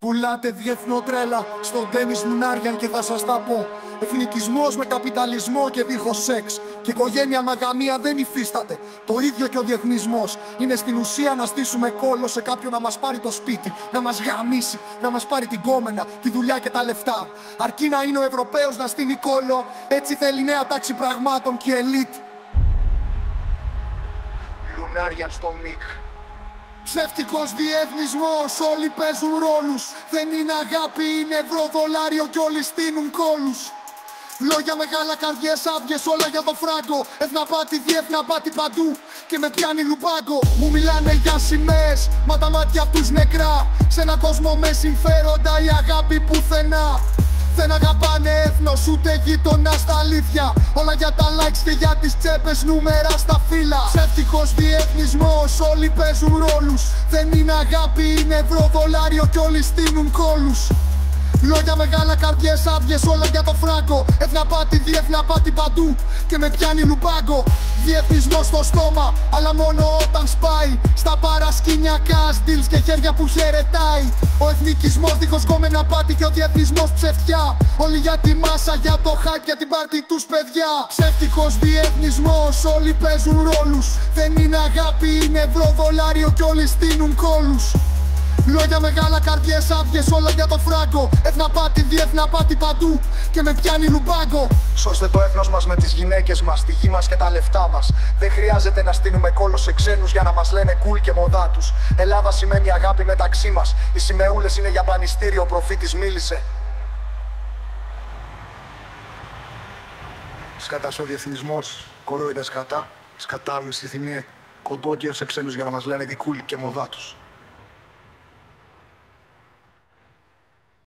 Πουλάτε διεθνό τρέλα στον τένις μουνάριαν και θα σας τα πω. Εθνικισμός με καπιταλισμό και δίχως σεξ. Και οικογένεια μαγαμία δεν υφίσταται. Το ίδιο και ο διεθνισμός. Είναι στην ουσία να στήσουμε κόλλο σε κάποιον να μας πάρει το σπίτι, να μας γαμίσει, να μας πάρει την κόμενα, τη δουλειά και τα λεφτά. Αρκεί να είναι ο Ευρωπαίος να στείνει κόλλο, έτσι θέλει νέα τάξη πραγμάτων και ελίτ. Λουνάριαν στο μικ. Ψεύτικος διεθνισμός, όλοι παίζουν ρόλους. Δεν είναι αγάπη, είναι ευρώ, δολάριο κι όλοι στείνουν κόλους. Λόγια μεγάλα, καρδιές άδειες, όλα για το φράγκο. Εθναπάτη, διεθναπάτη παντού και με πιάνει λουμπάγκο. Μου μιλάνε για σημαίες, μα τα μάτια τους νεκρά. Σε έναν κόσμο με συμφέροντα η αγάπη πουθενά. Δεν αγαπάνε έθνος ούτε γείτονα στα αλήθεια. Όλα για τα likes και για τις τσέπες, νούμερα στα φύλλα. Ψεύτικος διεθνισμός, όλοι παίζουν ρόλους. Δεν είναι αγάπη, είναι ευρώ, δολάριο κι όλοι στείνουν κόλους. Λόγια μεγάλα, καρδιές άδειες, όλα για το φράγκο. Εθναπάτη, διεθναπάτη παντού και με πιάνει λουμπάγκο. Διεθνισμός στο στόμα, αλλά μόνο όταν σπάει. Στα παρασκηνιακά στυλς και χέρια που χαιρετάει. Ο εθνικισμός δίχως κόμενα πάτη και ο διεθνισμός ψευτιά. Όλοι για τη μάσα, για το hype, για την πάρτι τους παιδιά. Ψεύτικος διεθνισμός, όλοι παίζουν ρόλους. Δεν είναι αγάπη, είναι ευρώ, δολάριο κι όλοι στείνουν κόλους. Λόγια μεγάλα, καρδιές άδειες, όλα για το φράγκο. Εθναπάτη, διεθναπάτη παντού και με πιάνει λουμπάγκο. Σώστε το έθνος μας με τις γυναίκες μας, τη γη μας και τα λεφτά μας. Δεν χρειάζεται να στείλουμε κόλλο σε ξένους για να μας λένε cool και μοδά τους. Ελλάδα σημαίνει αγάπη μεταξύ μας. Οι σημεούλες είναι για πανιστήριο, ο προφήτης μίλησε. Σκατάς ο διεθνισμός, κορόιδες κατά. Σκατά μισθή θυμίε, κοντόκιο σε ξένους για να μας λένε τι cool και μοδά τους.